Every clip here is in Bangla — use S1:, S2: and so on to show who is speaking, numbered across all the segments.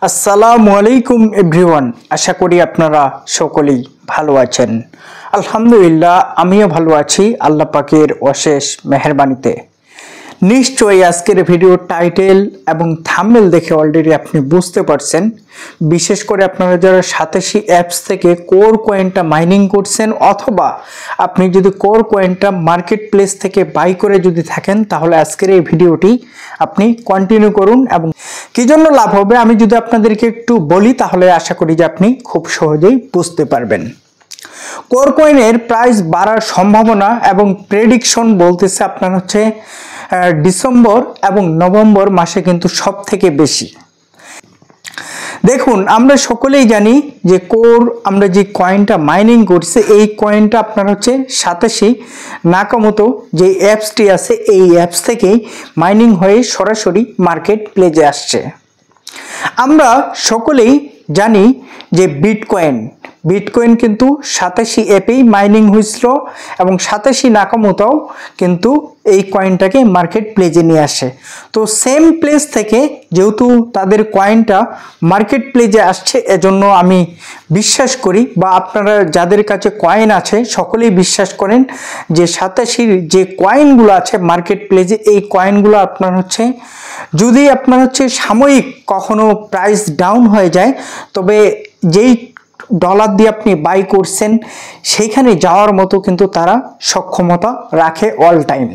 S1: আসসালামু আলাইকুম এভরিওয়ান। আশা করি আপনারা সকলেই ভালো আছেন। আলহামদুলিল্লাহ, আমিও ভালো আছি আল্লাহ পাকের অশেষ মেহেরবানিতে। নিশ্চয়ই আজকের ভিডিওর টাইটেল এবং থাম্বনেল দেখে অলরেডি আপনি বুঝতে পারছেন, বিশেষ করে আপনারা যারা 87 অ্যাপস থেকে কোর কয়েনটা মাইনিং করছেন অথবা আপনি যদি কোর কয়েনটা মার্কেট প্লেস থেকে বাই করে যদি থাকেন, তাহলে আজকের এই ভিডিওটি আপনি কন্টিনিউ করুন। এবং কি জন্য লাভ হবে আমি যদি আপনাদেরকে একটু বলি, তাহলে আশা করি যে আপনি খুব সহজেই বুঝতে পারবেন। কোর কয়েনের প্রাইস বাড়ার সম্ভাবনা এবং প্রেডিকশন বলতেছে আপনার হচ্ছে ডিসেম্বর এবং নভেম্বর মাসে কিন্তু সব থেকে বেশি। দেখুন, আমরা সকলেই জানি যে আমরা যে কয়েনটা মাইনিং করছি, এই কয়েনটা আপনার হচ্ছে 87 নাকামোটো যে অ্যাপসটি আছে, এই অ্যাপস থেকেই মাইনিং হয়ে সরাসরি মার্কেট প্লেসে আসছে। আমরা সকলেই জানি যে বিটকয়েন কিন্তু 87 অ্যাপেই মাইনিং হয়েছিল এবং 87 নাকামোটোও কিন্তু এই কয়েনটাকে মার্কেট প্লেসে নিয়ে আসে। তো সেম প্লেস থেকে যেহেতু তাদের কয়েনটা মার্কেট প্লেসে আসছে, এজন্য আমি বিশ্বাস করি বা আপনারা যাদের কাছে কয়েন আছে সকলেই বিশ্বাস করেন যে 87 যে কয়েনগুলো আছে মার্কেট প্লেসে, এই কয়েনগুলো আপনার হচ্ছে যদি আপনার হচ্ছে সাময়িক কখনো প্রাইস ডাউন হয়ে যায়, তবে যেই ডলার দিয়ে আপনি বাই করছেন সেইখানে যাওয়ার মতো কিন্তু তারা সক্ষমতা রাখে অল টাইম।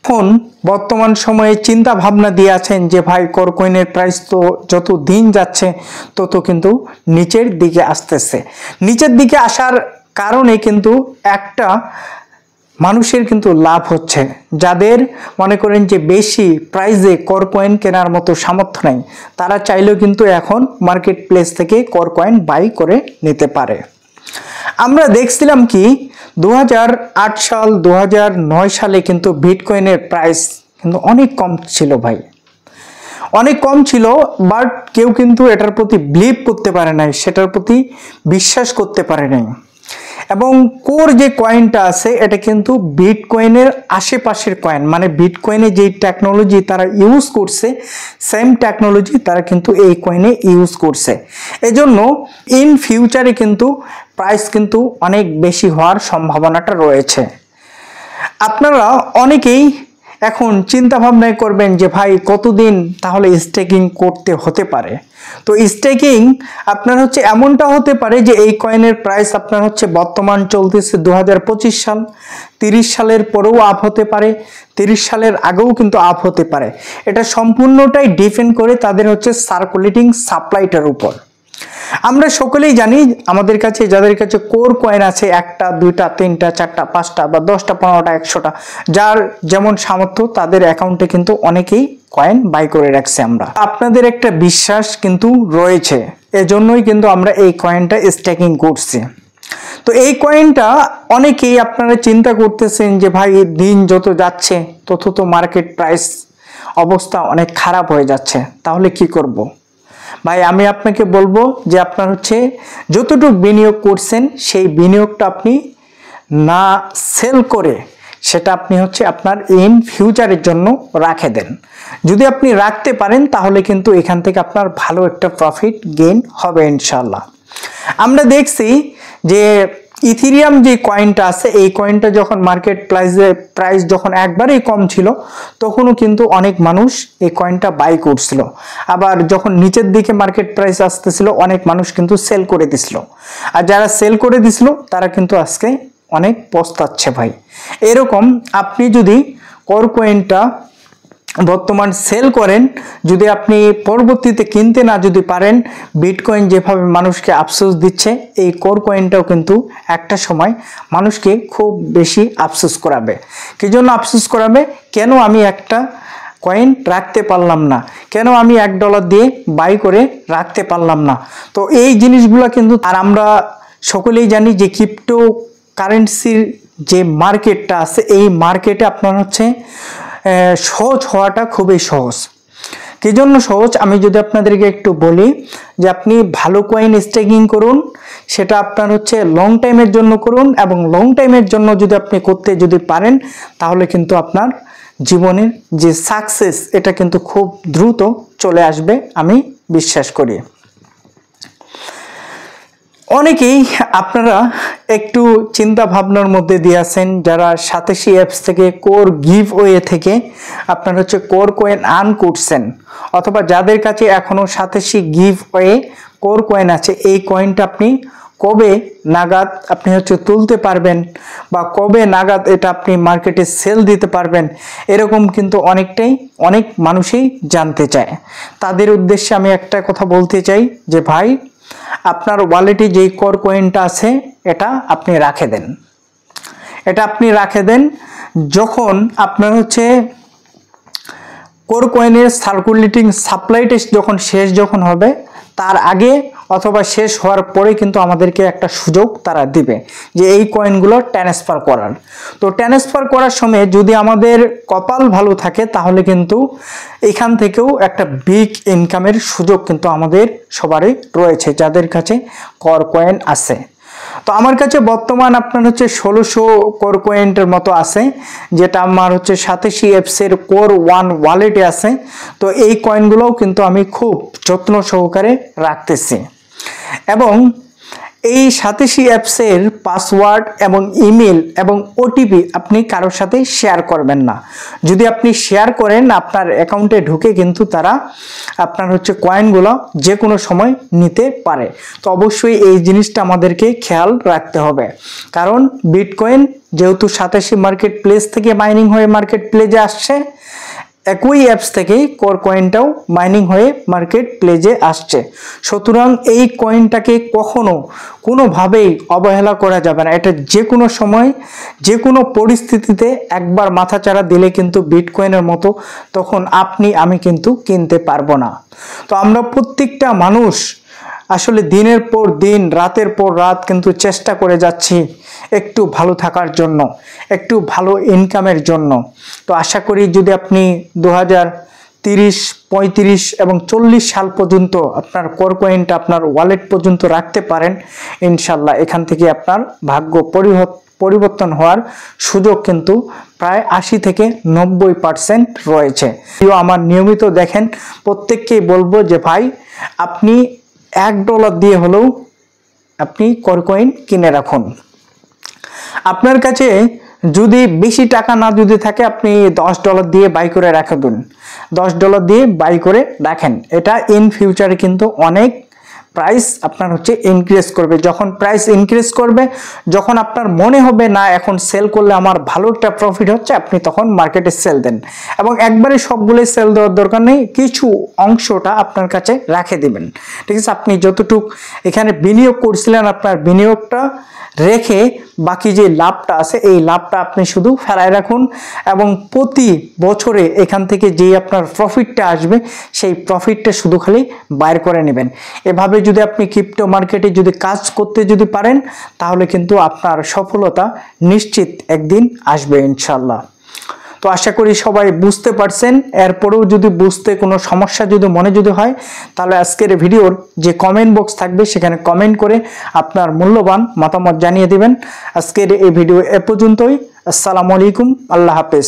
S1: এখন বর্তমান সময়ে চিন্তা ভাবনা দিয়ে আছেন যে ভাই কোর কয়েনের প্রাইস তো যত দিন যাচ্ছে তত কিন্তু নিচের দিকে আসতেছে। নিচের দিকে আসার কারণে কিন্তু একটা মানুষের কিন্তু লাভ হচ্ছে, যাদের মনে করেন যে বেশি প্রাইসে কোর কয়েন কেনার মতো সামর্থ্য নাই, তারা চাইলেও কিন্তু এখন মার্কেট প্লেস থেকে কোর কয়েন বাই করে নিতে পারে। আমরা দেখছিলাম কি 2008 সাল 2009 সালে কিন্তু বিটকয়েনের প্রাইস কিন্তু অনেক কম ছিল ভাই, অনেক কম ছিল। বাট কেউ কিন্তু এটার প্রতি বিলিভ করতে পারে নাই, সেটার প্রতি বিশ্বাস করতে পারে নাই। এবং কোর যে কয়েনটা আছে এটা কিন্তু বিটকয়েনের আশেপাশের কয়েন, মানে বিটকয়েনে যেই টেকনোলজি তারা ইউজ করছে সেম টেকনোলজি তারা কিন্তু এই কয়েনে ইউজ করছে। এজন্য ইন ফিউচারে কিন্তু প্রাইস কিন্তু অনেক বেশি হওয়ার সম্ভাবনাটা রয়েছে। আপনারা অনেকেই এখন চিন্তা ভাবনায় করবেন যে ভাই কতদিন তাহলে স্টেকিং করতে হতে পারে। তো স্টেকিং আপনার হচ্ছে এমনটা হতে পারে যে এই কয়েনের প্রাইস আপনার হচ্ছে বর্তমান চলতেছে 2025 সাল, 30 সালের পরেও আপ হতে পারে, 30 সালের আগেও কিন্তু আপ হতে পারে। এটা সম্পূর্ণটাই ডিপেন্ড করে তাদের হচ্ছে সার্কুলেটিং সাপ্লাইটার উপর। আমরা সকলেই জানি আমাদের কাছে যাদের কাছে কোর কয়েন আছে 1টা 2টা 3টা 4টা 5টা বা 10টা 15টা 100টা, যার যেমন সামর্থ্য তাদের অ্যাকাউন্টে কিন্তু অনেকেই কয়েন বাই করে রাখছে। আমরা আপনাদের একটা বিশ্বাস কিন্তু রয়েছে, এজন্যই কিন্তু আমরা এই কয়েনটা স্টেকিং করছি। তো এই কয়েনটা অনেকেই আপনারা চিন্তা করতেছেন যে ভাই দিন যত যাচ্ছে তত তো মার্কেট প্রাইস অবস্থা অনেক খারাপ হয়ে যাচ্ছে, তাহলে কি করব? ভাই আমি আপনাকে বলবো যে আপনার হচ্ছে যতটুকু বিনিয়োগ করছেন সেই বিনিয়োগটা আপনি না সেল করে সেটা আপনি হচ্ছে আপনার ইন ফিউচারের জন্য রাখে দেন। যদি আপনি রাখতে পারেন তাহলে কিন্তু এখান থেকে আপনার ভালো একটা প্রফিট গেইন হবে ইনশাল্লাহ। আমরা দেখছি যে ইথেরিয়াম যে কয়েনটা আছে, এই কয়েনটা যখন মার্কেট প্রাইস যখন একবারেই কম ছিল তখনও কিন্তু অনেক মানুষ এই কয়েনটা বাই করছিল। আবার যখন নিচের দিকে মার্কেট প্রাইস আসতেছিল অনেক মানুষ কিন্তু সেল করে দিছিল, আর যারা সেল করে দিছিল তারা কিন্তু আজকে অনেক পস্তাচ্ছে ভাই। এরকম আপনি যদি কোর কয়েনটা বর্তমান সেল করেন, যদি আপনি পরবর্তীতে কিনতে না যদি পারেন, বিটকয়েন যেভাবে মানুষকে আফসোস দিচ্ছে এই কোর কয়েনটাও কিন্তু একটা সময় মানুষকে খুব বেশি আফসোস করাবে। কি জন্য আফসোস করাবে? কেন আমি একটা কয়েন রাখতে পারলাম না, কেন আমি $1 দিয়ে বাই করে রাখতে পারলাম না। তো এই জিনিসগুলো কিন্তু, আর আমরা সকলেই জানি যে ক্রিপ্টো কারেন্সির যে মার্কেটটা আছে এই মার্কেটে আপনার হচ্ছে সহজ হওয়াটা খুবই সহজ। কি জন্য সহজ আমি যদি আপনাদেরকে একটু বলি, যে আপনি ভালো কয়েন স্টেকিং করুন, সেটা আপনার হচ্ছে লং টাইমের জন্য করুন, এবং লং টাইমের জন্য যদি আপনি করতে যদি পারেন তাহলে কিন্তু আপনার জীবনের যে সাকসেস এটা কিন্তু খুব দ্রুত চলে আসবে আমি বিশ্বাস করি। অনেকেই আপনারা একটু চিন্তা ভাবনার মধ্যে দিয়ে আছেন যারা 87 অ্যাপস থেকে কোর গিভ ওয়ে থেকে আপনারা হচ্ছে কোর কয়েন আর্ন করছেন, অথবা যাদের কাছে এখনো 87 গিভ ওয়ে কোর কয়েন আছে, এই কয়েনটা আপনি কবে নাগাদ আপনি হচ্ছে তুলতে পারবেন বা কবে নাগাদ এটা আপনি মার্কেটে সেল দিতে পারবেন, এরকম কিন্তু অনেক মানুষই জানতে চায়। তাদের উদ্দেশ্যে আমি একটা কথা বলতে চাই যে ভাই, আপনার ওয়ালেটে যেই কোর কয়েনটা আছে এটা আপনি রাখে দেন। যখন আপনার হচ্ছে কোর কয়েনের সার্কুলেটিং সাপ্লাই টেস্ট যখন হবে, তার আগে অথবা শেষ হওয়ার পরে কিন্তু আমাদেরকে একটা সুযোগ তারা দিবে যে এই কয়েনগুলো ট্রান্সফার করার। তো ট্রান্সফার করার সময় যদি আমাদের কপাল ভালো থাকে তাহলে কিন্তু এখান থেকেও একটা বিগ ইনকামের সুযোগ কিন্তু আমাদের সবারই রয়েছে যাদের কাছে কোর কয়েন আছে। তো আমার কাছে বর্তমান আপনার হচ্ছে 1600 কোর কয়েনের মতো আছে, যেটা আমার হচ্ছে 87 অ্যাপস এর কোর 1 ওয়ালেটে আছে। তো এই কয়েনগুলোও কিন্তু আমি খুব যত্ন সহকারে রাখতেছি, এবং এই 87 অ্যাপসের পাসওয়ার্ড এবং ইমেল এবং ওটিপি আপনি কারোর সাথে শেয়ার করবেন না। যদি আপনি শেয়ার করেন আপনার অ্যাকাউন্টে ঢুকে কিন্তু তারা আপনার হচ্ছে কয়েনগুলো যে কোনো সময় নিতে পারে। তো অবশ্যই এই জিনিসটা আমাদেরকে খেয়াল রাখতে হবে, কারণ বিটকয়েন যেহেতু 87 মার্কেট প্লেস থেকে মাইনিং হয়ে মার্কেট প্লেসে আসছে, একই অ্যাপস থেকেই কোর কয়েনটাও মাইনিং হয়ে মার্কেট প্লেসে আসছে। সুতরাং এই কয়েনটাকে কোনোভাবেই অবহেলা করা যাবে না। এটা যে কোনো সময় যে কোনো পরিস্থিতিতে একবার মাথাচাড়া দিলে কিন্তু বিটকয়েনের মতো তখন আপনি আমি কিন্তু কিনতে পারবো না। তো আমরা প্রত্যেকটা মানুষ আসলে দিনের পর দিন রাতের পর রাত কিন্তু চেষ্টা করে যাচ্ছি একটু ভালো থাকার জন্য, একটু ভালো ইনকামের জন্য। তো আশা করি যদি আপনি 2030, 35 এবং 40 সাল পর্যন্ত আপনার কোর কয়েনটা আপনার ওয়ালেট পর্যন্ত রাখতে পারেন, ইনশাল্লাহ এখান থেকে আপনার ভাগ্য পরিবর্তন হওয়ার সুযোগ কিন্তু প্রায় 80 থেকে 90% রয়েছে। আমার নিয়মিত দেখেন, প্রত্যেককেই বলবো যে ভাই, আপনি $1 দিয়ে হলেও আপনি কোর কয়েন কিনে রাখুন। আপনার কাছে যদি বেশি টাকা না যদি থাকে, আপনি $10 দিয়ে বাই করে রেখে দিন, $10 দিয়ে বাই করে রাখেন। এটা ইন ফিউচারে কিন্তু অনেক প্রাইস আপনার হচ্ছে ইনক্রিজ করবে। যখন প্রাইস ইনক্রিজ করবে, যখন আপনার মনে হবে না এখন সেল করলে আমার ভালো একটা প্রফিট হচ্ছে, আপনি তখন মার্কেটে সেল দেন, এবং একবারে সবগুলোই সেল দেওয়ার দরকার নেই, কিছু অংশটা আপনার কাছে রেখে দিবেন। ঠিক আছে, আপনি যতটুক এখানে বিনিয়োগ করছিলেন আপনার বিনিয়োগটা রেখে বাকি যে লাভটা আছে এই লাভটা আপনি শুধু ফেলায় রাখুন, এবং প্রতি বছরে এখান থেকে যেই আপনার প্রফিটটা আসবে সেই প্রফিটটা শুধু খালি বাইর করে নেবেন। এভাবে যদি আপনি ক্রিপ্টো মার্কেটে যদি কাজ করতে যদি পারেন, তাহলে কিন্তু আপনার সফলতা নিশ্চিত একদিন আসবে ইনশাল্লাহ। তো আশা করি সবাই বুঝতে পারছেন। এরপরেও যদি বুঝতে কোনো সমস্যা যদি মনে হয়, তাহলে আজকের ভিডিওর যে কমেন্ট বক্স থাকবে সেখানে কমেন্ট করে আপনার মূল্যবান মতামত জানিয়ে দিবেন। আজকের এই ভিডিও এ পর্যন্তই। আসসালামু আলাইকুম, আল্লাহ হাফেজ।